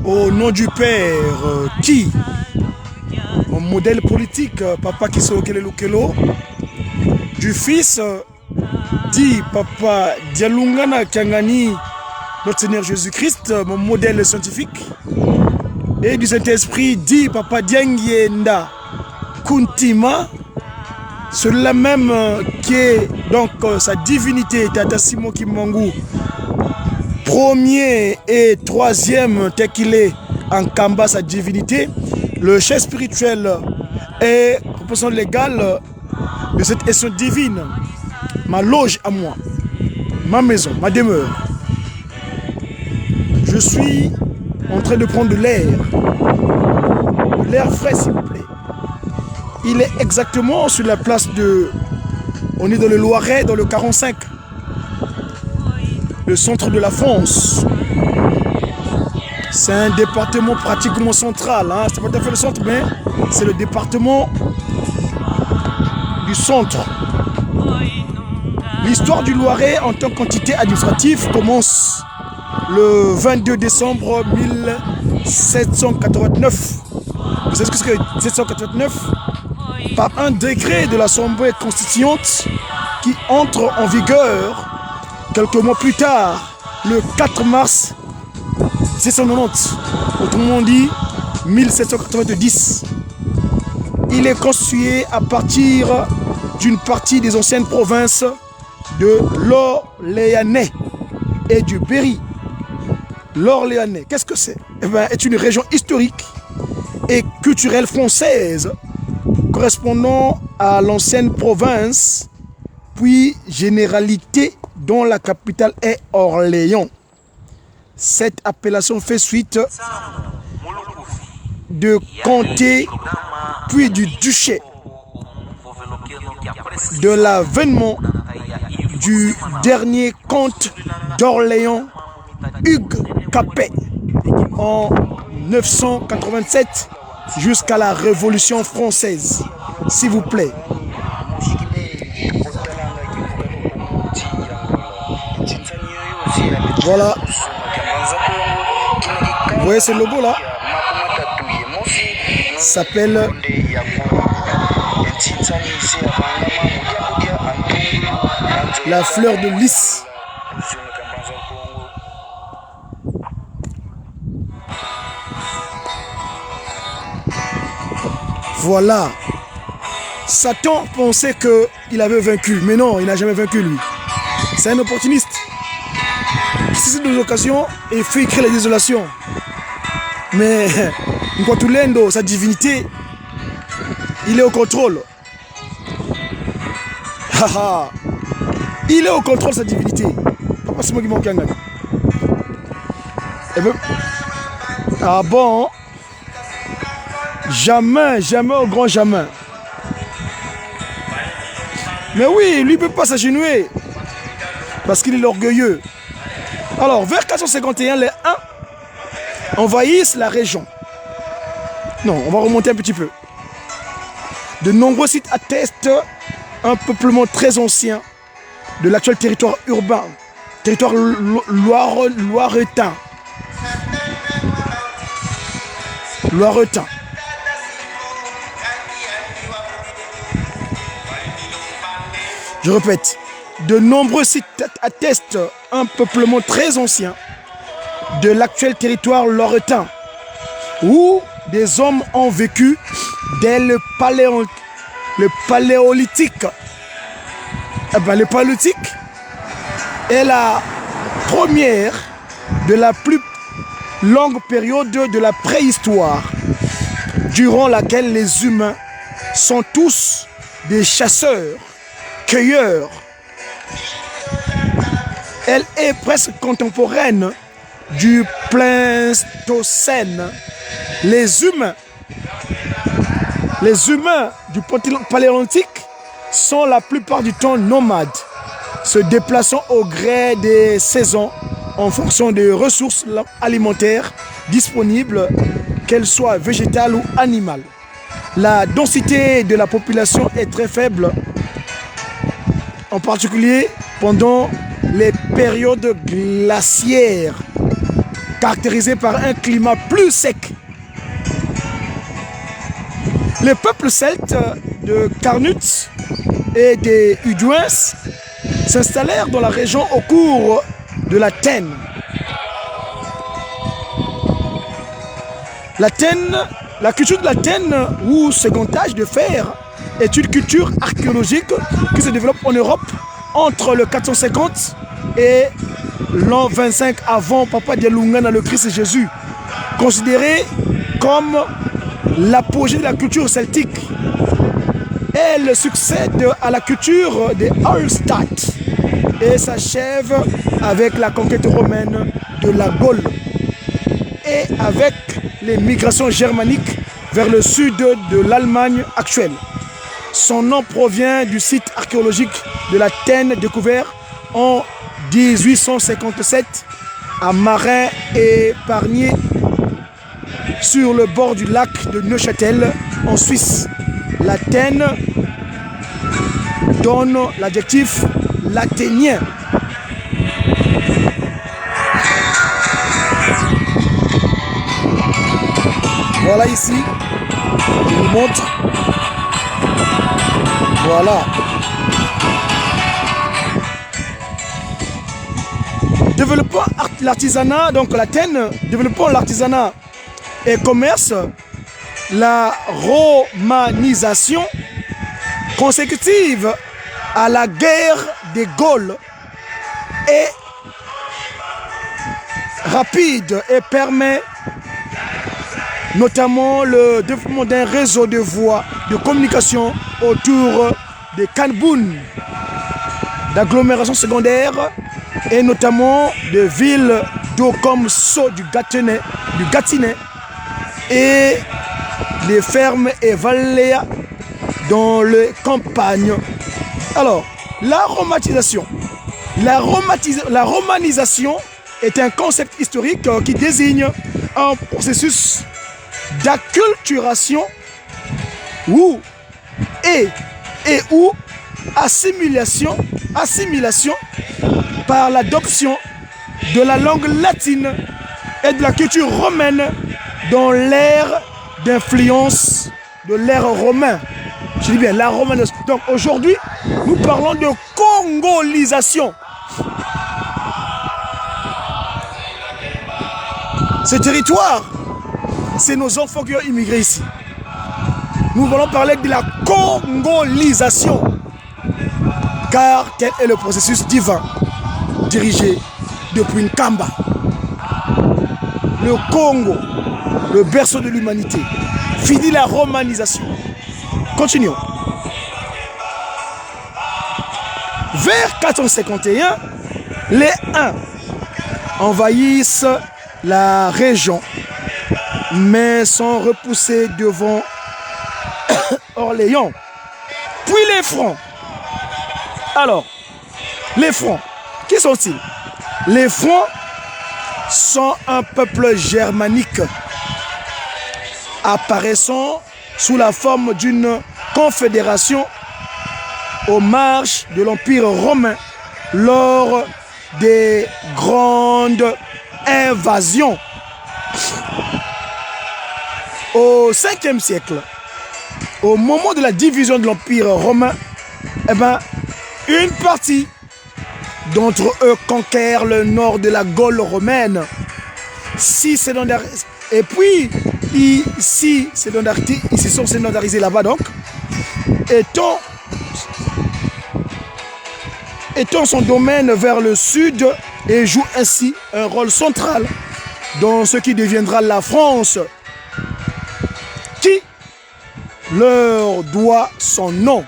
Au nom du Père, qui? Mon modèle politique, Papa Kisokele Lukelo. Du Fils, dit Papa Dialungana Kiangani, notre Seigneur Jésus-Christ, mon modèle scientifique. Et du Saint-Esprit, dit Papa Diangienda Kuntima, celui-là même qui est donc sa divinité, Tata Simon Kimangu, premier et troisième, tel qu'il est en Kamba, sa divinité, le chef spirituel et représentant légal de cette essence divine, ma loge à moi, ma maison, ma demeure. Je suis en train de prendre de l'air frais s'il vous plaît. Il est exactement sur la place de... On est dans le Loiret, dans le 45. Le centre de la France. C'est un département pratiquement central. Hein. C'est pas tout à fait le centre, mais c'est le département du centre. L'histoire du Loiret en tant qu'entité administrative commence le 22 décembre 1789. Vous savez ce que c'est que 1789? Par un décret de l'Assemblée constituante qui entre en vigueur quelques mois plus tard, le 4 mars 1790, autrement dit 1790. Il est constitué à partir d'une partie des anciennes provinces de l'Orléanais et du Berry. L'Orléanais, qu'est-ce que c'est? Eh bien, est une région historique et culturelle française correspondant à l'ancienne province, puis généralité dont la capitale est Orléans. Cette appellation fait suite de comté, puis du duché, de l'avènement du dernier comte d'Orléans, Hugues Capet, en 987 jusqu'à la Révolution française, s'il vous plaît. Voilà. Vous voyez ce logo là? Ça s'appelle la fleur de lys. Voilà. Satan pensait qu'il avait vaincu, mais non, il n'a jamais vaincu lui. C'est un opportuniste. Si c'est des occasions, il fait créer la désolation. Mais Nkwatulendo, sa divinité, il est au contrôle. Il est au contrôle de sa divinité. Papa, c'est moi qui manque un gars. Ah bon? Jamais, jamais au grand jamais. Mais oui, lui ne peut pas s'agenouiller. Parce qu'il est orgueilleux. Alors, vers 451, les Huns envahissent la région. Non, on va remonter un petit peu. De nombreux sites attestent un peuplement très ancien de l'actuel territoire urbain, territoire loiretain. Loiretain. Je répète, de nombreux sites attestent un peuplement très ancien de l'actuel territoire loiretain, où des hommes ont vécu dès le paléolithique. Eh ben, le paléolithique est la première de la plus longue période de la préhistoire, durant laquelle les humains sont tous des chasseurs, cueilleurs. Elle est presque contemporaine du Pléistocène. Les humains du paléolithique sont la plupart du temps nomades, se déplaçant au gré des saisons en fonction des ressources alimentaires disponibles, qu'elles soient végétales ou animales. La densité de la population est très faible, en particulier pendant les périodes glaciaires. caractérisée par un climat plus sec. Les peuples celtes de Carnut et des Uduins s'installèrent dans la région au cours de la Tène. La culture de la Tène ou second âge de fer est une culture archéologique qui se développe en Europe entre le 450 et l'an 25 avant Papa Dialunga dans le Christ Jésus, considérée comme l'apogée de la culture celtique. Elle succède à la culture des Hallstatt et s'achève avec la conquête romaine de la Gaule et avec les migrations germaniques vers le sud de l'Allemagne actuelle. Son nom provient du site archéologique de la Tène découvert en 1857 à Marin et Pargnier sur le bord du lac de Neuchâtel en Suisse. La Tène donne l'adjectif laténien. Voilà ici, je vous montre. Voilà. Développant l'artisanat, donc la Tène, développant l'artisanat et commerce, la romanisation consécutive à la guerre des Gaules est rapide et permet notamment le développement d'un réseau de voies de communication autour des canboun, d'agglomérations secondaires et notamment de villes d'eau comme Sceaux du Gâtinais et les fermes et vallées dans les campagnes. Alors, la romanisation est un concept historique qui désigne un processus d'acculturation ou assimilation par l'adoption de la langue latine et de la culture romaine dans l'ère d'influence de l'ère romaine. Je dis bien la romanisation. Donc aujourd'hui, nous parlons de congolisation. Ce territoire, c'est nos enfants qui ont immigré ici. Nous voulons parler de la congolisation. Car tel est le processus divin dirigé depuis Nkamba. Le Congo, le berceau de l'humanité, finit la romanisation. Continuons. Vers 451, les Huns envahissent la région, mais sont repoussés devant Orléans. Puis les Francs. Alors, les Francs, qui sont-ils? Les Francs sont un peuple germanique apparaissant sous la forme d'une confédération aux marges de l'Empire romain lors des grandes invasions. Au 5e siècle, au moment de la division de l'Empire romain, une partie d'entre eux conquiert le nord de la Gaule romaine. Et puis, ils sont sédentarisés là-bas donc, étant son domaine vers le sud et joue ainsi un rôle central dans ce qui deviendra la France, qui leur doit son nom.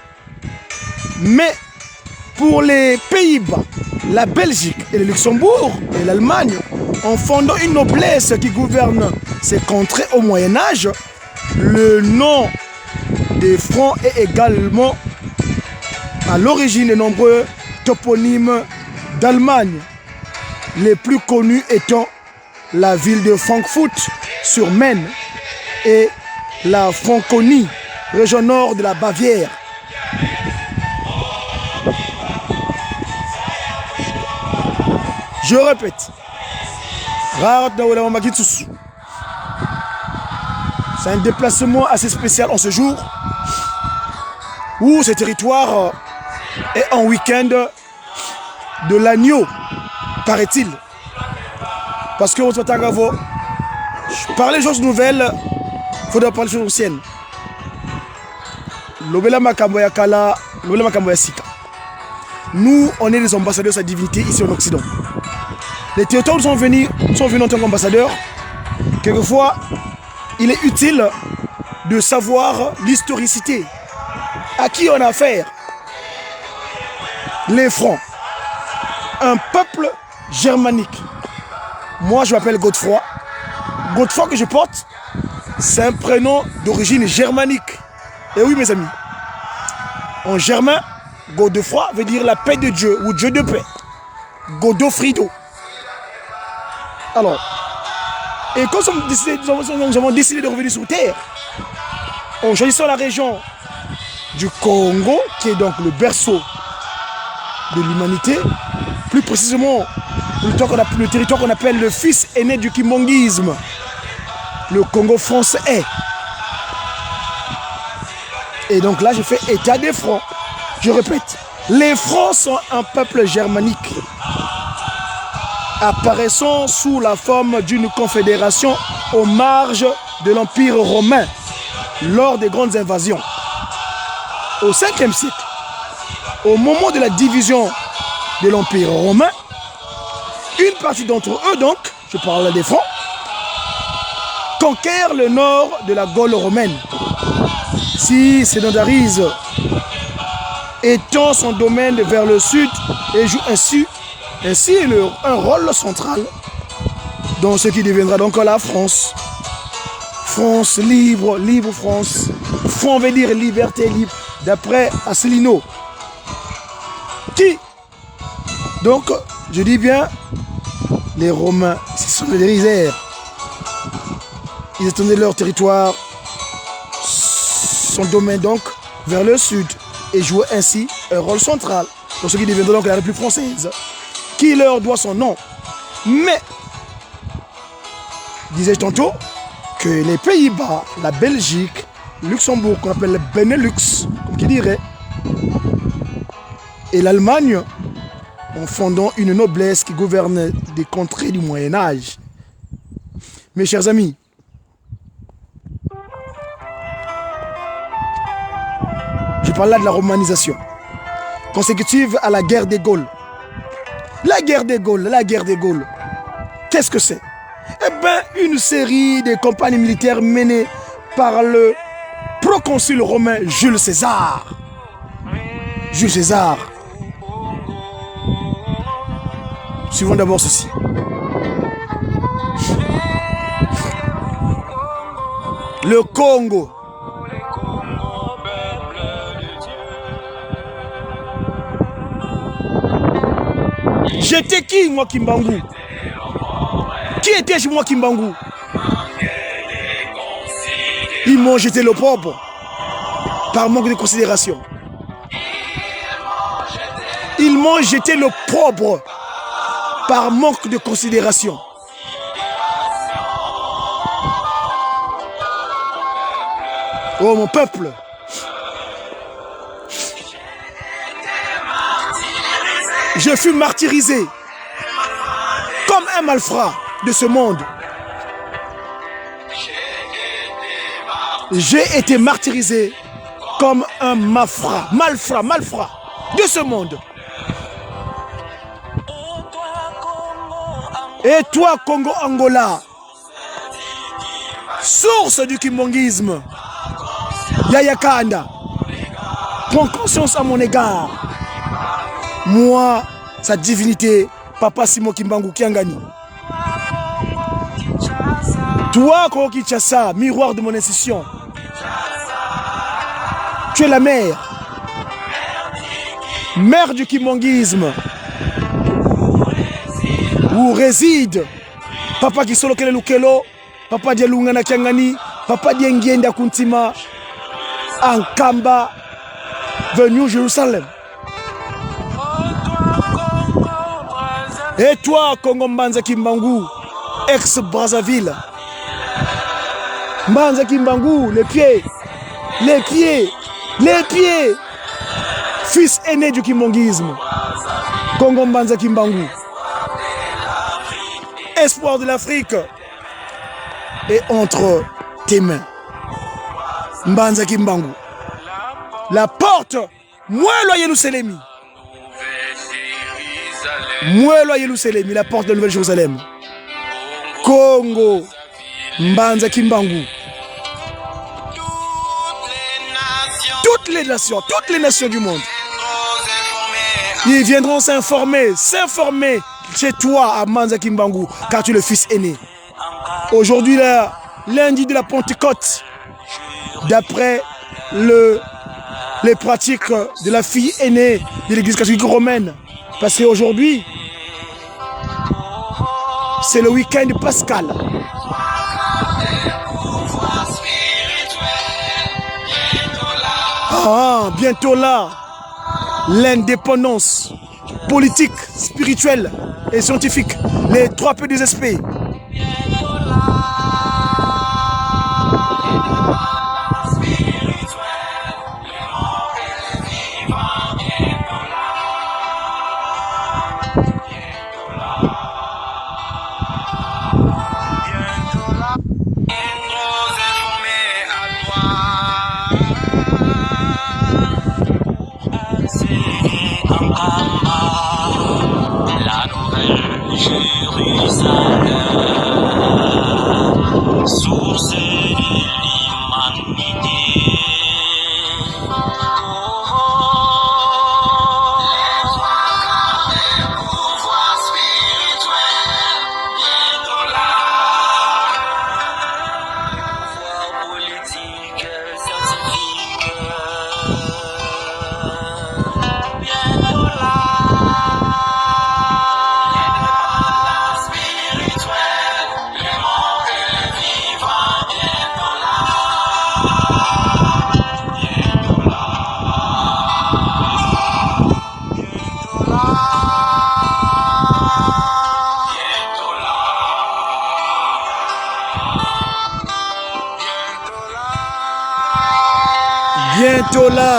Mais pour les Pays-Bas, la Belgique et le Luxembourg et l'Allemagne, en fondant une noblesse qui gouverne ces contrées au Moyen-Âge, le nom des Francs est également à l'origine de nombreux toponymes d'Allemagne, les plus connus étant la ville de Francfort-sur-Main et la Franconie, région nord de la Bavière. Je répète, C'est un déplacement assez spécial en ce jour où ce territoire est en week-end de l'agneau, paraît-il. Parce que par les choses nouvelles, il faudra parler des choses anciennes. Nous, on est les ambassadeurs de sa divinité ici en Occident. Les territoires sont venus en tant qu'ambassadeurs. Quelquefois, il est utile de savoir l'historicité. À qui on a affaire? Les Francs. Un peuple germanique. Moi, je m'appelle Godefroy. Godefroy que je porte, c'est un prénom d'origine germanique. Et oui, mes amis. En germain, Godefroy veut dire la paix de Dieu ou Dieu de paix. Godofrido. Alors, et quand nous avons décidé de revenir sur terre, en choisissant la région du Congo, qui est donc le berceau de l'humanité, plus précisément le territoire qu'on appelle le fils aîné du kimbongisme, le Congo français. Et donc là, j'ai fait état des Francs. Je répète, les Francs sont un peuple germanique apparaissant sous la forme d'une confédération aux marges de l'Empire romain lors des grandes invasions. Au 5e siècle, au moment de la division de l'Empire romain, une partie d'entre eux, donc, je parle des Francs, conquiert le nord de la Gaule romaine, s'y sédentarise, étend son domaine vers le sud et joue ainsi un rôle central dans ce qui deviendra donc la France. France libre, libre France. Franc veut dire liberté, libre, d'après Asselineau. Qui? Donc, je dis bien, les Romains, ce sont les dérisaires. Ils étendaient leur territoire, son domaine donc, vers le sud et jouaient ainsi un rôle central dans ce qui deviendra donc la République française, qui leur doit son nom. Mais, disais-je tantôt, que les Pays-Bas, la Belgique, Luxembourg, qu'on appelle le Benelux, comme qui dirait, et l'Allemagne, en fondant une noblesse qui gouverne des contrées du Moyen-Âge. Mes chers amis, je parle là de la romanisation, consécutive à la guerre des Gaules. La guerre des Gaules, qu'est-ce que c'est? Eh bien, une série de campagnes militaires menées par le proconsul romain Jules César. Jules César. Suivons d'abord ceci. Le Congo. J'étais qui, moi, Kimbangu? Qui était-je, moi, Kimbangu? Ils m'ont jeté le propre par manque de considération. Ils m'ont jeté le propre par manque de considération. Oh, mon peuple! Je fus martyrisé comme un malfrat de ce monde. J'ai été martyrisé comme un malfrat de ce monde. Et toi, Congo-Angola, source du kimbongisme, Yaya Kanda, prends conscience à mon égard. Moi, sa divinité, Papa Simon Kimbangu Kiangani. Toi, Congo Kinshasa, miroir de mon institution, tu es la mère du kimbongisme, où réside Papa Kisolo Kele Lukelo, Papa Dialungana Kiangani, Papa Diengienda Kuntima, Ankamba, venu Jérusalem. Et toi, Congo Mbanza Kimbangu, ex-Brazzaville. Mbanza Kimbangu, les pieds, les pieds, les pieds. Fils aîné du kimbongisme. Congo Mbanza Kimbangu. Espoir de l'Afrique est entre tes mains. Mbanza Kimbangu. La porte, Mouelo Yerusalemi. Mouelo Yerusalemi, la porte de la Nouvelle Jérusalem. Congo Mbanza Kimbangu. Toutes les nations du monde. Ils viendront s'informer chez toi à Mbanza Kimbangu, car tu es le fils aîné. Aujourd'hui, lundi de la Pentecôte, d'après les pratiques de la fille aînée de l'église catholique romaine, parce qu'aujourd'hui, c'est le week-end pascal. Ah, bientôt là, l'indépendance politique, spirituelle et scientifique, les 3 P des SP. La nouvelle Jérusalem, source de l'humanité. Les pouvoirs spirituels, bientôt là. Pouvoir politique, scientifique, bientôt là. Bientôt là,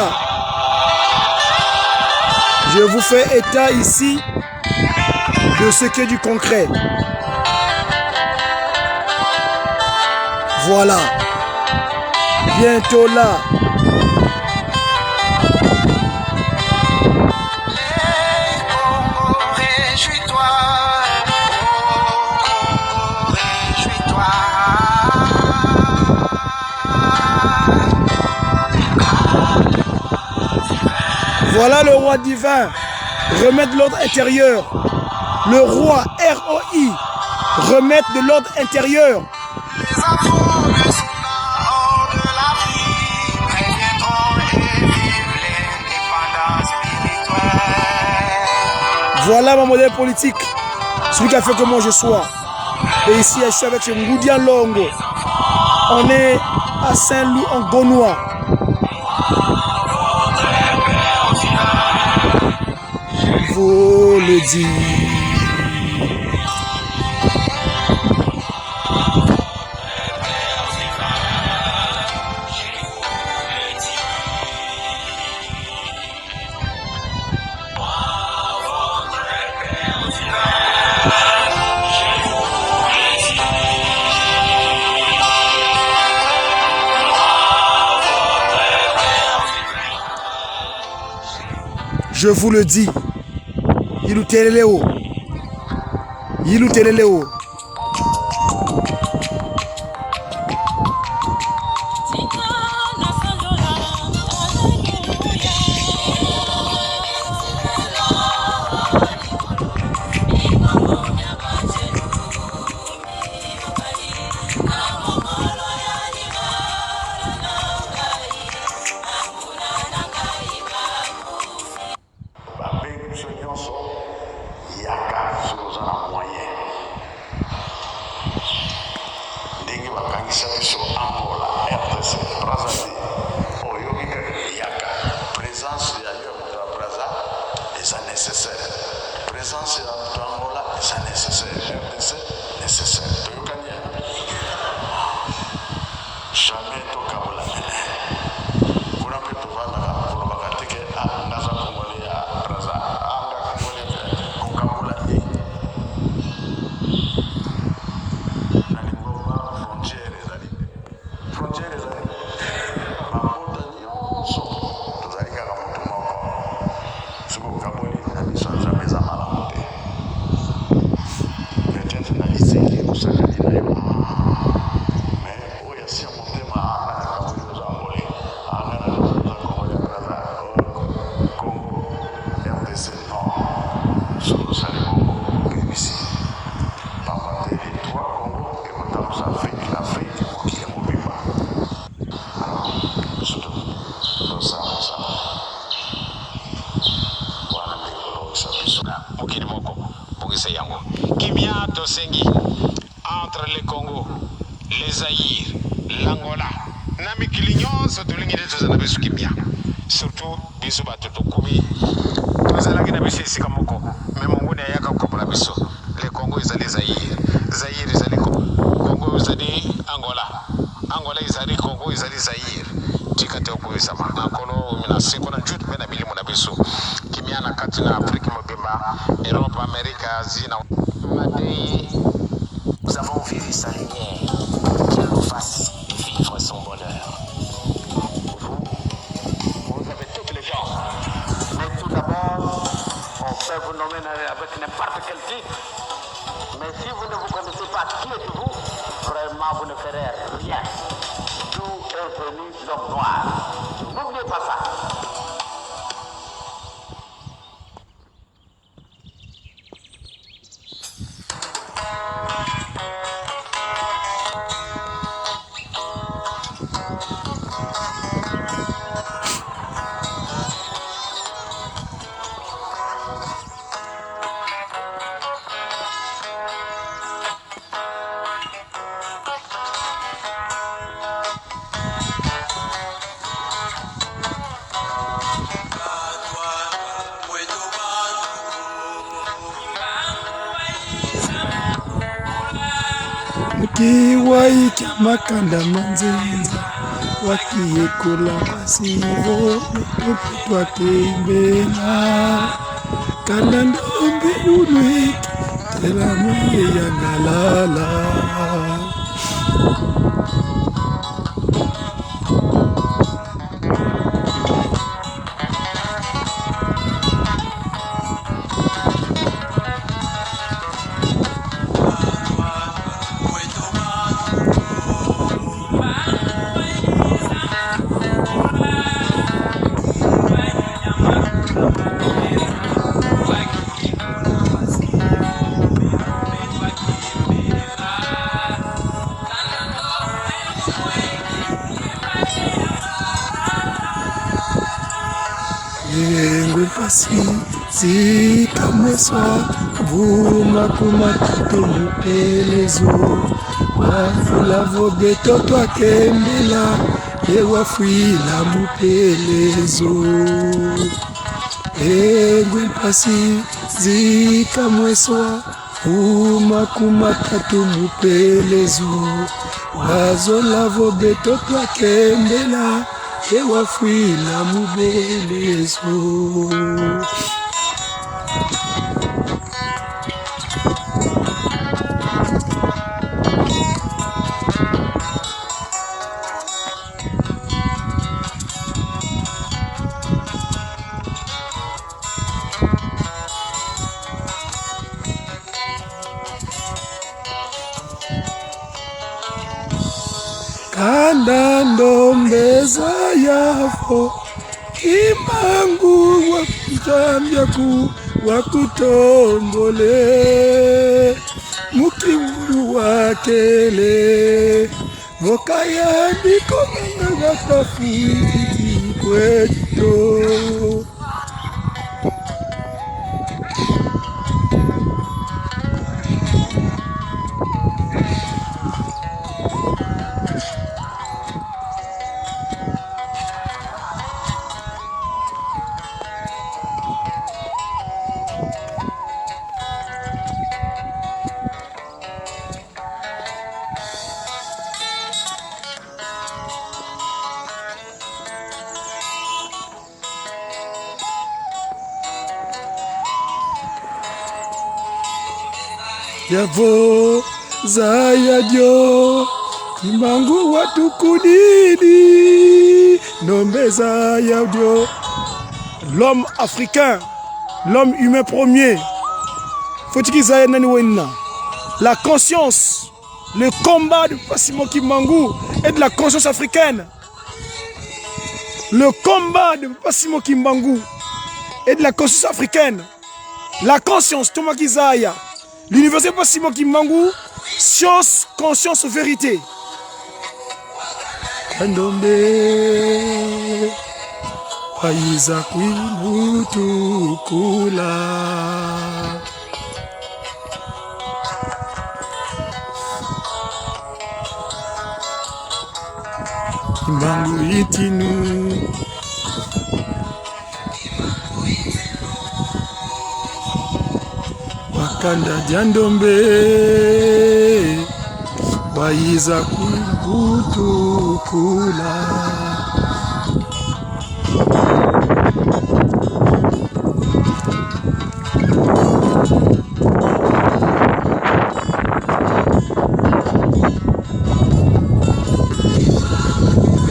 je vous fais état ici de ce qui est du concret. Voilà, bientôt là. Voilà le roi divin, remettre l'ordre intérieur. Le roi ROI, remettre de l'ordre intérieur. Les enfants de Sina hors de l'Afrique reviendront et vivent l'indépendance spirituelle. Voilà mon modèle politique, celui qui a fait que moi je sois. Et ici je suis avec Ngoudian Longo. On est à Saint-Loup en Gaunois. Vous le dire. Je vous le dis. Yiluteleleo. Yiluteleleo. Présence à Angola, c'est nécessaire. RDC, nécessaire. yango kimia to sengi entre le Congo les Zaïre l'Angola na mikili nyonso tolingi tozala biso kimia surtout biso batoto kumi tozalaki na biso esika moko me mongoni ayaka kokabola biso le Congo ezali Zaïre Zaïre ezali Congo ezali Angola ezali Congo ezali Zaïre tikate okubisama nakolo mina seko na njutu mpe na milimo na biso kimia na kati na Afrique mobimba Europe Amérique Asie na Madei, nous avons vécu sa lumière, qu'il nous fasse vivre son bonheur. Vous avez toutes les chances. Mais tout d'abord, on peut vous nommer avec n'importe quel titre. Mais si vous ne vous connaissez pas qui êtes-vous, vraiment vous ne ferez rien. D'où est venu l'homme noir. N'oubliez pas ça. Kiwai kya makanda manzenza wakiekola basivo twa kembela kanda ndombe unweki tela mwe ya ngalala Ngwe pasi zikamweswa vuma kumatito mupelezo wafula vobeto twakembela ewafwila mupelezo ngwe pasi zikamweswa vuma kumatito mupelezo wazola vobeto twakembela ewafwila mubelezo kanda ndombeza yafo kimangu wakujambya wakutombole mukiwulu wakele vokayandiko ngangatafuiti kweto Yavo zayadio kimangu watukudidi nombe zayadio. L'homme africain, l'homme humain premier, faut-il la conscience, le combat de Passimo Kimbangu et de la conscience africaine. Le combat de Passimo Kimbangu et de la conscience africaine. La conscience, Thomas Kizaya. L'université Passimo Kimbangu, science, conscience, vérité. Kandombe waiza kwimutukula Imbangu itinu Wakanda jandombe Wayiza kutukula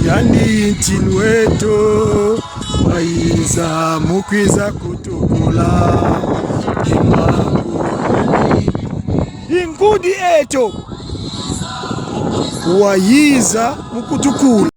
Yani ntinweto Wayiza mukwiza kutukula Ingudi eto Wayiza mukutukula